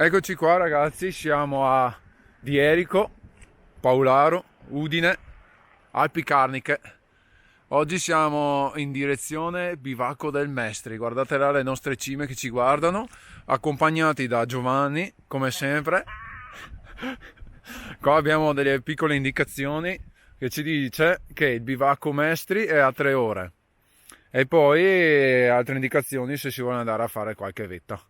Eccoci qua ragazzi, siamo a Dierico, Paularo, Udine, Alpi Carniche. Oggi siamo in direzione Bivacco del Mestri. Guardate là le nostre cime che ci guardano, accompagnati da Giovanni, come sempre. Qua abbiamo delle piccole indicazioni che ci dice che il Bivacco Mestri è a 3 ore. E poi altre indicazioni se si vuole andare a fare qualche vetta.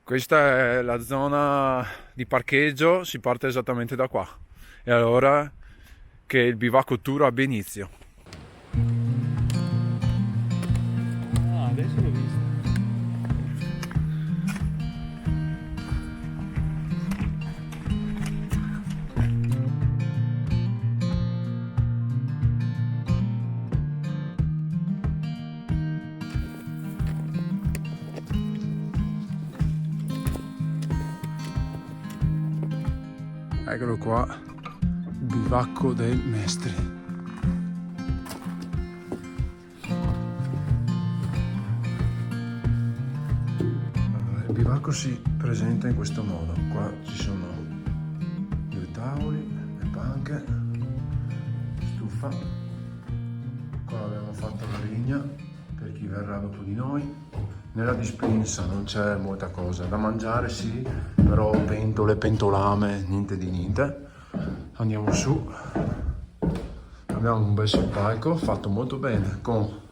Questa è la zona di parcheggio, si parte esattamente da qua. E allora che il bivacco tour abbia inizio. Ah, adesso l'ho visto. Eccolo qua, bivacco dei Mestri. Allora, il bivacco si presenta in questo modo. Qua ci sono 2 tavoli, le panche, stufa. Qua abbiamo fatto la vigna per chi verrà dopo di noi. Nella dispensa non c'è molta cosa da mangiare, sì, però pentole, pentolame, niente di niente. Andiamo su, abbiamo un bel soppalco fatto molto bene con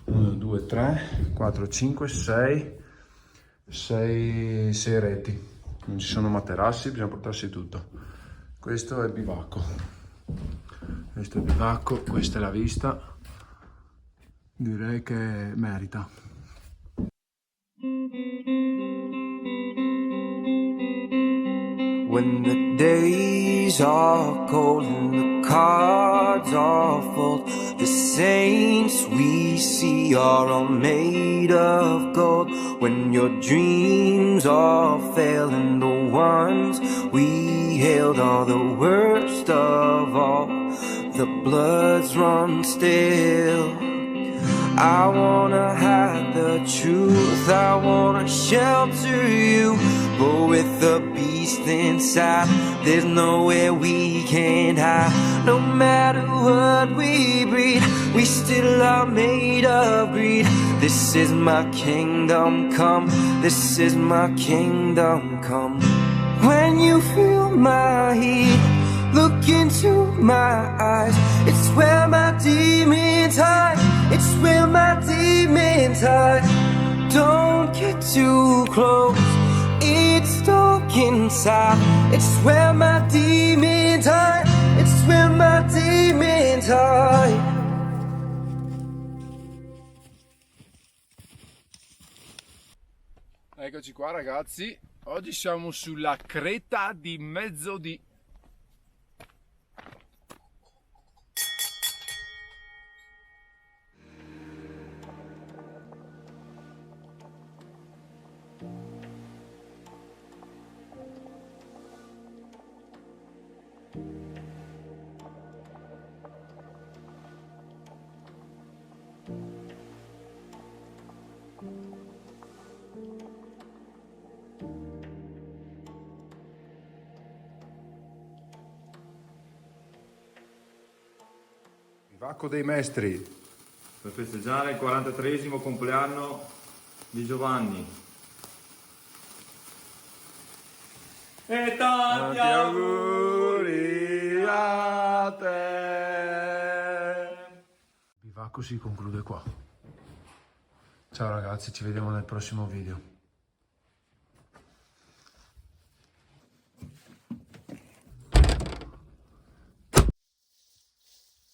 1, 2, 3, 4, 5, 6 reti. Non ci sono materassi, bisogna portarsi tutto. Questo è il bivacco, questo è il bivacco, questa è la vista, direi che merita. When the days are cold and the cards are full, the saints we see are all made of gold. When your dreams all fail and the ones we hailed are the worst of all, the bloods run still. I wanna hide the truth, I wanna shelter you, but with the beast inside, there's nowhere we can't hide. No matter what we breed, we still are made of greed. This is my kingdom come, this is my kingdom come. When you feel my heat, look into my eyes, it's where my demons hide, it's where my demons hide. Don't get too close, it's dark inside, it's where my demons hide, it's where my demons hide. Eccoci qua ragazzi, oggi siamo sulla creta di Mezzodì. Bivacco dei Mestri. Per festeggiare il 43esimo compleanno di Giovanni. E tanti auguri a te. Il bivacco si conclude qua. Ciao ragazzi, ci vediamo nel prossimo video.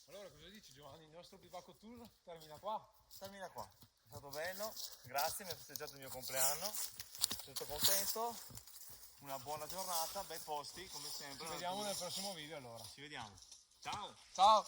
Allora, cosa dici Giovanni? Il nostro bivacco tour termina qua? Termina qua, è stato bello, grazie, mi ha festeggiato il mio compleanno, sono stato contento, una buona giornata, bei posti come sempre. Ci vediamo nel prossimo video allora. Ci vediamo, ciao! Ciao!